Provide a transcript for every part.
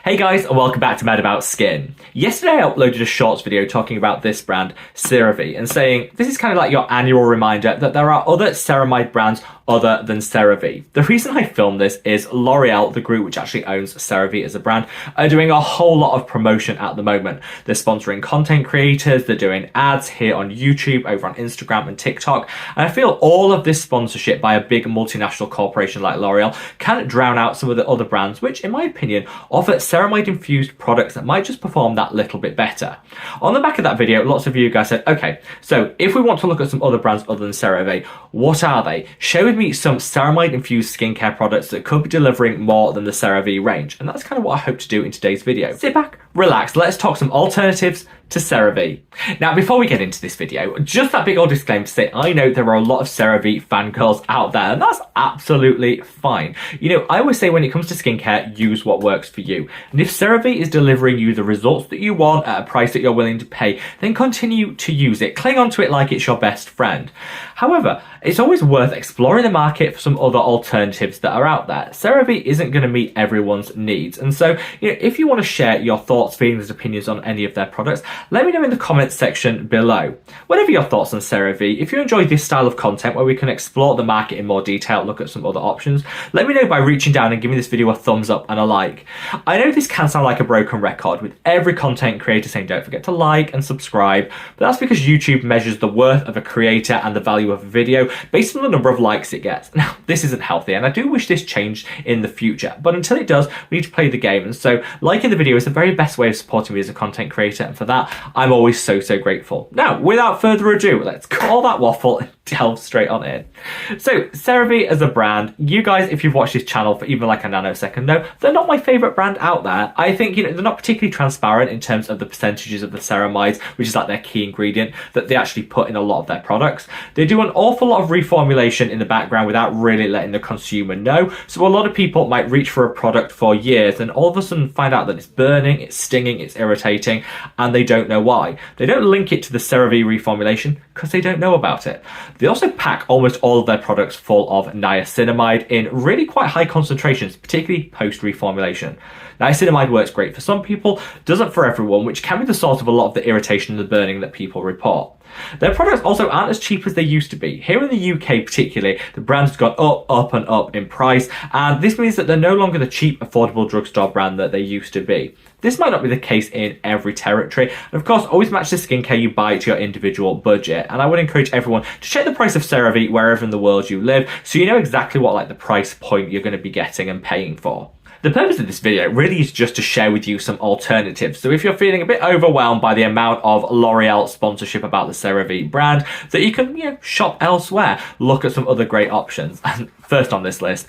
Hey guys, and welcome back to Mad About Skin. Yesterday I uploaded a shorts video talking about this brand, CeraVe, and saying this is kind of like your annual reminder that there are other ceramide brands other than CeraVe. The reason I filmed this is L'Oreal, the group which actually owns CeraVe as a brand, are doing a whole lot of promotion at the moment. They're sponsoring content creators, they're doing ads here on YouTube, over on Instagram and TikTok, and I feel all of this sponsorship by a big multinational corporation like L'Oreal can drown out some of the other brands which, in my opinion, offer ceramide infused products that might just perform that little bit better. On the back of that video, lots of you guys said, okay, so if we want to look at some other brands other than CeraVe, what are they? Share with me some ceramide infused skincare products that could be delivering more than the CeraVe range, and that's kind of what I hope to do in today's video. Sit back, relax, let's talk some alternatives to CeraVe. Now, before we get into this video, just that big old disclaimer to say I know there are a lot of CeraVe fangirls out there, and that's absolutely fine. You know, I always say when it comes to skincare, use what works for you. And if CeraVe is delivering you the results that you want at a price that you're willing to pay, then continue to use it. Cling onto it like it's your best friend. However, it's always worth exploring the market for some other alternatives that are out there. CeraVe isn't going to meet everyone's needs. And so, you know, if you want to share your thoughts, feelings, opinions on any of their products, let me know in the comments section below. Whatever your thoughts on CeraVe, if you enjoy this style of content where we can explore the market in more detail, look at some other options, let me know by reaching down and giving this video a thumbs up and a like. I know this can sound like a broken record with every content creator saying don't forget to like and subscribe, but that's because YouTube measures the worth of a creator and the value of a video based on the number of likes it gets. Now, this isn't healthy, and I do wish this changed in the future, but until it does, we need to play the game, and so liking the video is the very best way of supporting me as a content creator, and for that, I'm always so grateful. Now, without further ado, let's call that waffle and delve straight on in. So, CeraVe as a brand, you guys, if you've watched this channel for even like a nanosecond, know they're not my favourite brand out there. I think, you know, they're not particularly transparent in terms of the percentages of the ceramides, which is like their key ingredient, that they actually put in a lot of their products. They do an awful lot of reformulation in the background without really letting the consumer know. So a lot of people might reach for a product for years and all of a sudden find out that it's burning, it's stinging, it's irritating, and they don't know why. They don't link it to the CeraVe reformulation because they don't know about it. They also pack almost all of their products full of niacinamide in really quite high concentrations, particularly post-reformulation. Niacinamide works great for some people, doesn't for everyone, which can be the source of a lot of the irritation and the burning that people report. Their products also aren't as cheap as they used to be. Here in the UK particularly, the brand's gone up and up in price, and this means that they're no longer the cheap, affordable drugstore brand that they used to be. This might not be the case in every territory, and of course always match the skincare you buy to your individual budget, and I would encourage everyone to check the price of CeraVe wherever in the world you live so you know exactly what like the price point you're going to be getting and paying for. The purpose of this video really is just to share with you some alternatives. So if you're feeling a bit overwhelmed by the amount of L'Oreal sponsorship about the CeraVe brand, that you can, you know, shop elsewhere, look at some other great options. And first on this list,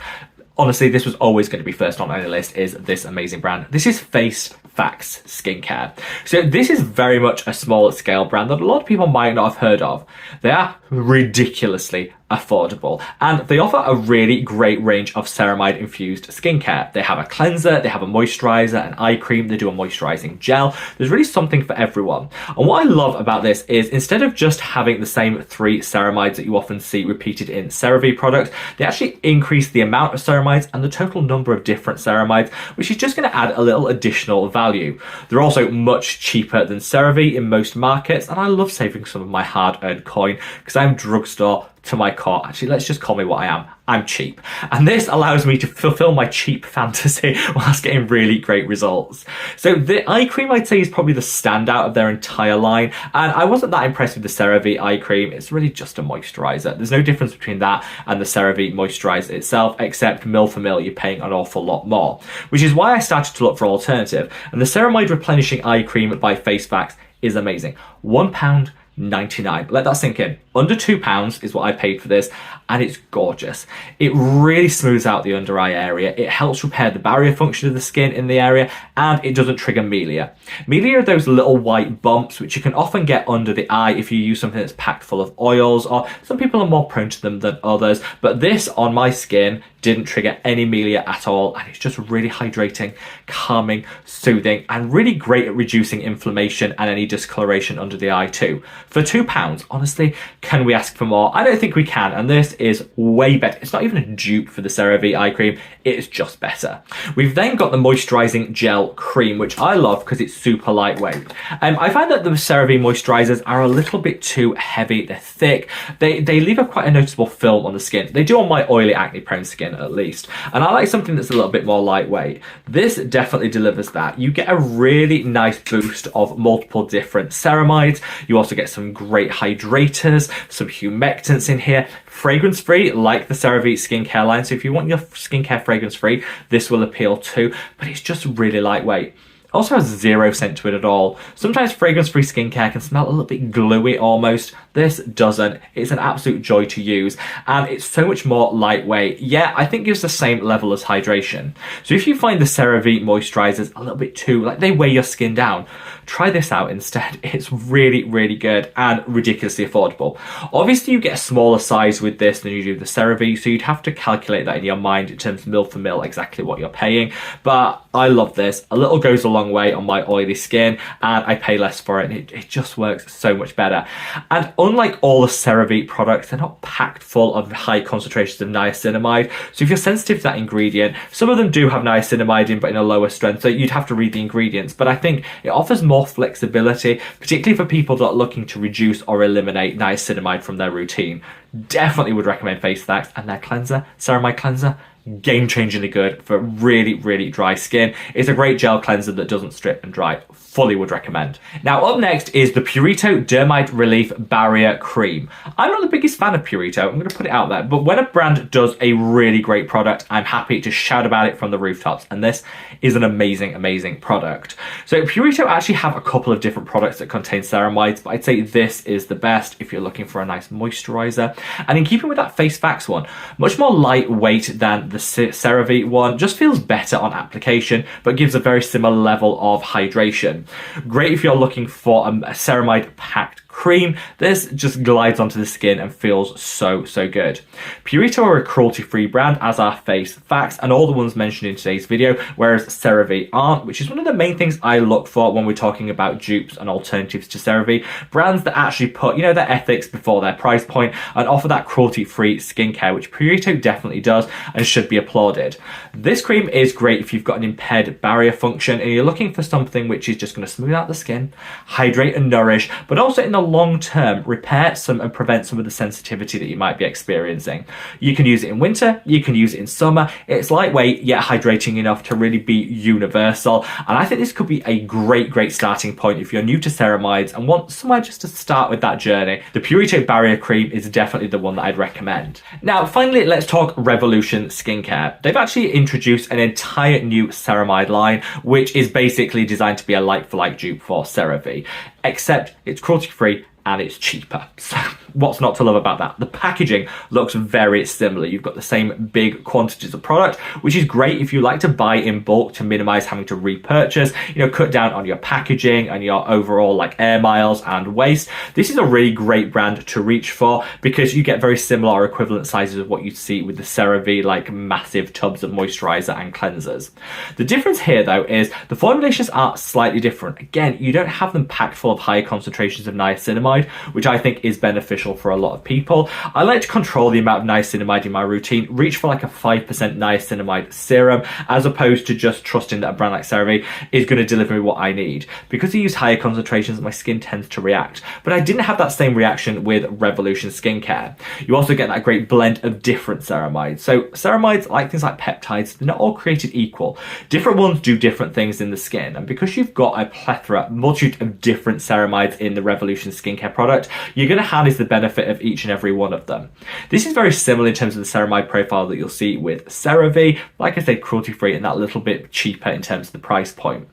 honestly, this was always going to be first on any list, is this amazing brand. This is Face Facts Skincare. So this is very much a smaller scale brand that a lot of people might not have heard of. They are ridiculously affordable, and they offer a really great range of ceramide infused skincare. They have a cleanser, they have a moisturizer, an eye cream, they do a moisturizing gel. There's really something for everyone. And what I love about this is instead of just having the same 3 ceramides that you often see repeated in CeraVe products, they actually increase the amount of ceramides and the total number of different ceramides, which is just going to add a little additional value. They're also much cheaper than CeraVe in most markets, and I love saving some of my hard-earned coin because I'm drugstore to my core. Actually, let's just call me what I am. I'm cheap. And this allows me to fulfill my cheap fantasy whilst getting really great results. So the eye cream, I'd say, is probably the standout of their entire line. And I wasn't that impressed with the CeraVe eye cream. It's really just a moisturizer. There's no difference between that and the CeraVe moisturizer itself, except mil for mil, you're paying an awful lot more, which is why I started to look for an alternative. And the ceramide replenishing eye cream by Face Facts is amazing. £1.99. Let that sink in. Under £2 is what I paid for this, and it's gorgeous. It really smooths out the under eye area. It helps repair the barrier function of the skin in the area, and it doesn't trigger melia. Melia are those little white bumps which you can often get under the eye if you use something that's packed full of oils, or some people are more prone to them than others, but this on my skin didn't trigger any melia at all, and it's just really hydrating, calming, soothing, and really great at reducing inflammation and any discoloration under the eye too. For £2, honestly, Can we ask for more? I don't think we can, and this is way better. It's not even a dupe for the CeraVe eye cream, it's just better. We've then got the moisturizing gel cream, which I love because it's super lightweight. I find that the CeraVe moisturizers are a little bit too heavy, they're thick, they leave quite a noticeable film on the skin. They do on my oily, acne prone skin at least, and I like something that's a little bit more lightweight. This definitely delivers that. You get a really nice boost of multiple different ceramides. You also get some great hydrators, some humectants in here, fragrance free like the CeraVe skincare line. So if you want your skincare fragrance free, this will appeal too, but it's just really lightweight. Also has 0 scent to it at all. Sometimes fragrance-free skincare can smell a little bit gluey almost. This doesn't. It's an absolute joy to use, and it's so much more lightweight. Yeah, I think gives the same level as hydration. So if you find the CeraVe moisturizers a little bit too, like they weigh your skin down, try this out instead. It's really, really good and ridiculously affordable. Obviously, you get a smaller size with this than you do the CeraVe, so you'd have to calculate that in your mind in terms of mil for mil exactly what you're paying. But I love this. A little goes a long way on my oily skin, and I pay less for it. It just works so much better. And unlike all the CeraVe products, they're not packed full of high concentrations of niacinamide. So if you're sensitive to that ingredient, some of them do have niacinamide in, but in a lower strength, so you'd have to read the ingredients. But I think it offers more flexibility, particularly for people that are looking to reduce or eliminate niacinamide from their routine. Definitely would recommend Face Facts and their cleanser, ceramide cleanser. Game-changingly good for really, really dry skin. It's a great gel cleanser that doesn't strip and dry. Fully would recommend. Now up next is the Purito Dermite Relief Barrier Cream. I'm not the biggest fan of Purito, I'm going to put it out there, but when a brand does a really great product, I'm happy to shout about it from the rooftops, and this is an amazing, amazing product. So Purito actually have a couple of different products that contain ceramides, but I'd say this is the best if you're looking for a nice moisturizer. And in keeping with that Face Facts one, much more lightweight than the CeraVe one, just feels better on application, but gives a very similar level of hydration. Great if you're looking for a ceramide packed cream. This just glides onto the skin and feels so, so good. Purito are a cruelty-free brand, as are Face Facts, and all the ones mentioned in today's video, whereas CeraVe aren't, which is one of the main things I look for when we're talking about dupes and alternatives to CeraVe. Brands that actually put, their ethics before their price point and offer that cruelty-free skincare, which Purito definitely does and should be applauded. This cream is great if you've got an impaired barrier function and you're looking for something which is just going to smooth out the skin, hydrate and nourish, but also in the long term repair some and prevent some of the sensitivity that you might be experiencing. You can use it in winter, you can use it in summer. It's lightweight yet hydrating enough to really be universal, and I think this could be a great starting point if you're new to ceramides and want somewhere just to start with that journey. The Purito Barrier Cream is definitely the one that I'd recommend. Now finally, let's talk Revolution Skincare. They've actually introduced an entire new ceramide line, which is basically designed to be a like-for-like dupe for CeraVe, except it's cruelty-free and it's cheaper. So what's not to love about that? The packaging looks very similar. You've got the same big quantities of product, which is great if you like to buy in bulk to minimize having to repurchase, cut down on your packaging and your overall air miles and waste. This is a really great brand to reach for because you get very similar or equivalent sizes of what you'd see with the CeraVe, massive tubs of moisturizer and cleansers. The difference here though is the formulations are slightly different. Again, you don't have them packed full of high concentrations of niacinamide, which I think is beneficial for a lot of people. I like to control the amount of niacinamide in my routine, reach for a 5% niacinamide serum, as opposed to just trusting that a brand like CeraVe is going to deliver me what I need. Because I use higher concentrations, my skin tends to react. But I didn't have that same reaction with Revolution Skincare. You also get that great blend of different ceramides. So ceramides, like things like peptides, they're not all created equal. Different ones do different things in the skin, and because you've got a multitude of different ceramides in the Revolution Skincare product, you're going to harness the benefit of each and every one of them. This is very similar in terms of the ceramide profile that you'll see with CeraVe. Like I said, cruelty-free and that little bit cheaper in terms of the price point.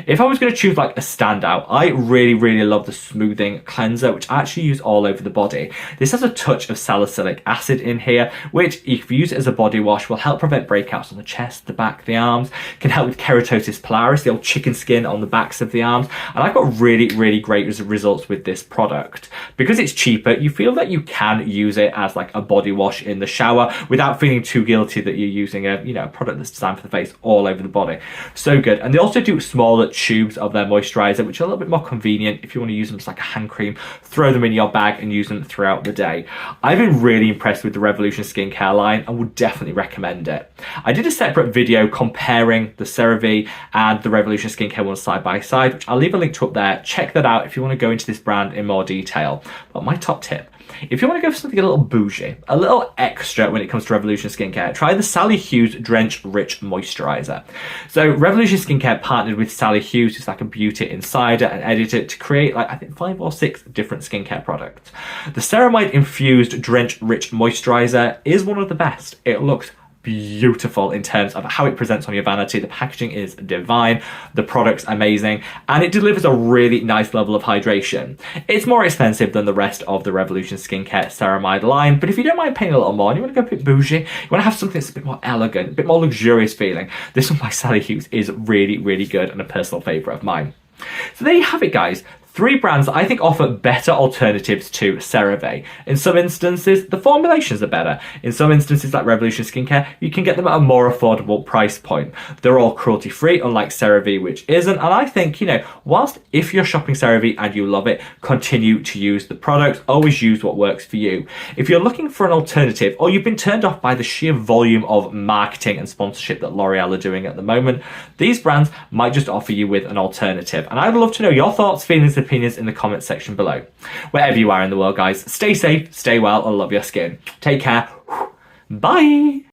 If I was going to choose a standout, I really love the smoothing cleanser, which I actually use all over the body. This has a touch of salicylic acid in here, which if you use it as a body wash will help prevent breakouts on the chest, the back, the arms, can help with keratosis pilaris, the old chicken skin on the backs of the arms, and I've got really great results with this product. Because it's cheaper, you feel that you can use it as like a body wash in the shower without feeling too guilty that you're using a, a product that's designed for the face all over the body. So good. And they also do smaller tubes of their moisturizer, which are a little bit more convenient if you want to use them as like a hand cream, throw them in your bag and use them throughout the day. I've been really impressed with the Revolution skincare line and would definitely recommend it. I did a separate video comparing the CeraVe and the Revolution skincare ones side by side, which I'll leave a link to up there. Check that out if you want to go into this brand in more detail. But my top tip, if you want to go for something a little bougie, a little extra when it comes to Revolution Skincare, try the Sally Hughes Drench Rich Moisturizer. So Revolution Skincare partnered with Sally Hughes, who's like a beauty insider and editor, to create like I think 5 or 6 different skincare products. The ceramide infused Drench Rich Moisturizer is one of the best. It looks beautiful in terms of how it presents on your vanity. The packaging is divine, the product's amazing, and it delivers a really nice level of hydration. It's more expensive than the rest of the Revolution Skincare ceramide line, but if you don't mind paying a little more and you want to go a bit bougie, you want to have something that's a bit more elegant, a bit more luxurious feeling, this one by Sally Hughes is really, really good and a personal favourite of mine. So there you have it, guys. 3 brands that I think offer better alternatives to CeraVe. In some instances, the formulations are better. In some instances, like Revolution Skincare, you can get them at a more affordable price point. They're all cruelty-free, unlike CeraVe, which isn't. And I think, whilst if you're shopping CeraVe and you love it, continue to use the products. Always use what works for you. If you're looking for an alternative, or you've been turned off by the sheer volume of marketing and sponsorship that L'Oreal are doing at the moment, these brands might just offer you with an alternative. And I'd love to know your thoughts, feelings, and opinions in the comment section below. Wherever you are in the world, guys, stay safe, stay well, and love your skin. Take care. Bye.